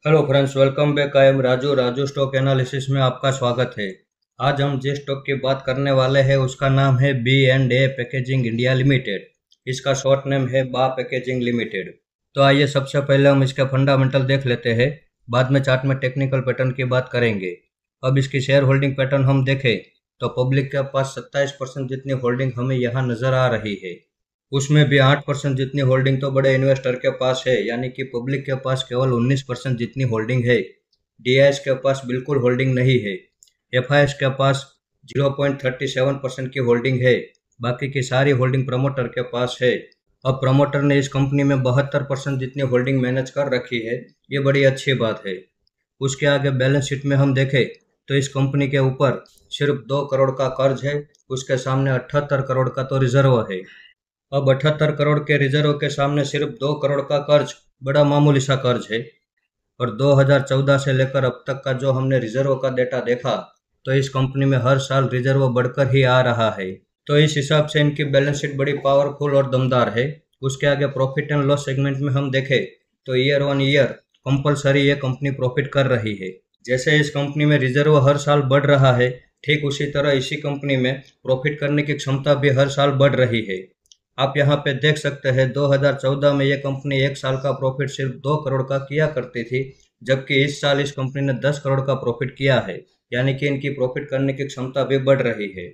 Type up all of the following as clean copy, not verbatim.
Hello friends, welcome back. I am Raju stock analysis में आपका स्वागत है। आज हम जिस स्टॉक की बात करने वाले हैं उसका नाम है B and A packaging India limited. इसका शॉर्ट नेम है बा पैकेजिंग लिमिटेड। तो आइए सबसे पहले हम इसके फंडामेंटल देख लेते हैं, बाद में चार्ट में टेक्निकल पैटर्न की बात करेंगे। अब इसकी शेयर होल्डिंग पैटर्न हम देखें तो पब्लिक के पास 27% जितनी होल्डिंग हमें यहाँ नजर आ रही है। उसमें भी 8% जितनी होल्डिंग तो बड़े इन्वेस्टर के पास है, यानी कि पब्लिक के पास केवल 19% जितनी होल्डिंग है। डीआईएस के पास बिल्कुल होल्डिंग नहीं है। एफआईएस के पास 0.37% की होल्डिंग है। बाकी की सारी होल्डिंग प्रमोटर के पास है। अब प्रमोटर ने इस कंपनी में 72% जितनी होल्डिंग मैनेज कर रखी है, ये बड़ी अच्छी बात है। उसके आगे बैलेंस शीट में हम देखें तो इस कंपनी के ऊपर सिर्फ 2 करोड़ का कर्ज है। उसके सामने 78 करोड़ का तो रिजर्व है। अब 78 करोड़ के रिजर्व के सामने सिर्फ 2 करोड़ का कर्ज बड़ा मामूली सा कर्ज है। और 2014 से लेकर अब तक का जो हमने रिजर्व का डेटा देखा तो इस कंपनी में हर साल रिजर्व बढ़कर ही आ रहा है। तो इस हिसाब से इनकी बैलेंस शीट बड़ी पावरफुल और दमदार है। उसके आगे प्रॉफिट एंड लॉस सेगमेंट में हम देखें तो ईयर ऑन ईयर कंपलसरी ये कंपनी प्रॉफिट कर रही है। जैसे इस कंपनी में रिजर्व हर साल बढ़ रहा है, ठीक उसी तरह इसी कंपनी में प्रॉफिट करने की क्षमता भी हर साल बढ़ रही है। आप यहाँ पे देख सकते हैं 2014 में ये कंपनी एक साल का प्रॉफिट सिर्फ 2 करोड़ का किया करती थी, जबकि इस साल इस कंपनी ने 10 करोड़ का प्रॉफिट किया है। यानी कि इनकी प्रॉफिट करने की क्षमता भी बढ़ रही है।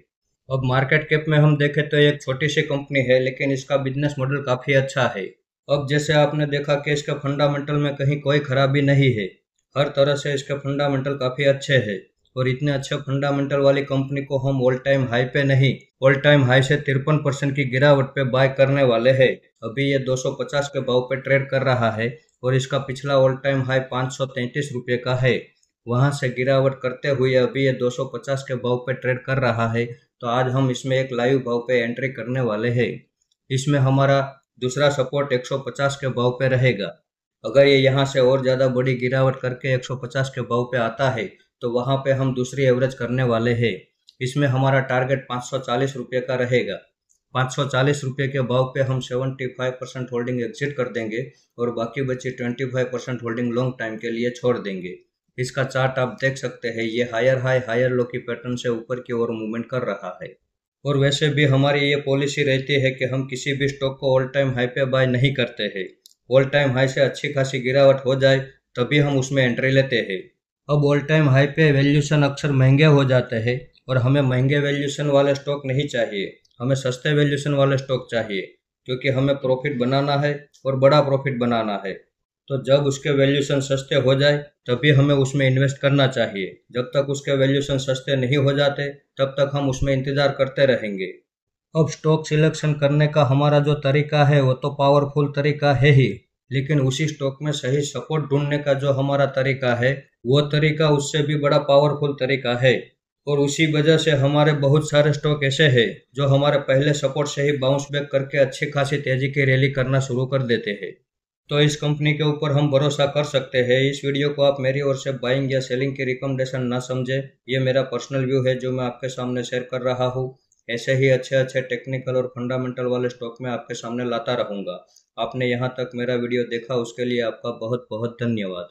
अब मार्केट कैप में हम देखें तो एक छोटी सी कंपनी है, लेकिन इसका बिजनेस मॉडल काफ़ी अच्छा है। अब जैसे आपने देखा कि इसके फंडामेंटल में कहीं कोई खराबी नहीं है। हर तरह से इसके फंडामेंटल काफ़ी अच्छे हैं। और इतने अच्छे फंडामेंटल वाली कंपनी को हम ऑल टाइम हाई पे नहीं, ऑल टाइम हाई से 53% की गिरावट पे बाय करने वाले हैं। अभी ये 250 के भाव पे ट्रेड कर रहा है और इसका पिछला ऑल टाइम हाई 533 रुपये का है। वहां से गिरावट करते हुए अभी ये 250 के भाव पे ट्रेड कर रहा है। तो आज हम इसमें एक लाइव भाव पे एंट्री करने वाले हैं। इसमें हमारा दूसरा सपोर्ट 150 के भाव पे रहेगा। अगर ये यहाँ से और ज़्यादा बड़ी गिरावट करके 150 के भाव पे आता है तो वहाँ पे हम दूसरी एवरेज करने वाले हैं। इसमें हमारा टारगेट 540 रुपये का रहेगा। 540 रुपये के भाव पे हम 75% होल्डिंग एग्जिट कर देंगे और बाकी बची 25% होल्डिंग लॉन्ग टाइम के लिए छोड़ देंगे। इसका चार्ट आप देख सकते हैं, ये हायर हाई हायर लो की पैटर्न से ऊपर की ओर मूवमेंट कर रहा है। और वैसे भी हमारी ये पॉलिसी रहती है कि हम किसी भी स्टॉक को ऑल टाइम हाई पे बाय नहीं करते हैं। ऑल टाइम हाई से अच्छी खासी गिरावट हो जाए तभी हम उसमें एंट्री लेते हैं। अब ऑल टाइम हाई पे वैल्यूएशन अक्सर महंगे हो जाते हैं और हमें महंगे वैल्यूएशन वाले स्टॉक नहीं चाहिए। हमें सस्ते वैल्यूएशन वाले स्टॉक चाहिए, क्योंकि हमें प्रॉफिट बनाना है और बड़ा प्रॉफिट बनाना है। तो जब उसके वैल्यूएशन सस्ते हो जाए तभी हमें उसमें इन्वेस्ट करना चाहिए। जब तक उसके वैल्यूएशन सस्ते नहीं हो जाते तब तक हम उसमें इंतज़ार करते रहेंगे। अब स्टॉक सिलेक्शन करने का हमारा जो तरीका है वो तो पावरफुल तरीका है ही, लेकिन उसी स्टॉक में सही सपोर्ट ढूंढने का जो हमारा तरीका है वो तरीका उससे भी बड़ा पावरफुल तरीका है। और उसी वजह से हमारे बहुत सारे स्टॉक ऐसे हैं जो हमारे पहले सपोर्ट से ही बाउंस बैक करके अच्छी खासी तेजी की रैली करना शुरू कर देते हैं। तो इस कंपनी के ऊपर हम भरोसा कर सकते हैं। इस वीडियो को आप मेरी ओर से बाइंग या सेलिंग की रिकमेंडेशन ना समझे, ये मेरा पर्सनल व्यू है जो मैं आपके सामने शेयर कर रहा हूँ। ऐसे ही अच्छे अच्छे टेक्निकल और फंडामेंटल वाले स्टॉक में आपके सामने लाता रहूंगा। आपने यहाँ तक मेरा वीडियो देखा उसके लिए आपका बहुत बहुत धन्यवाद।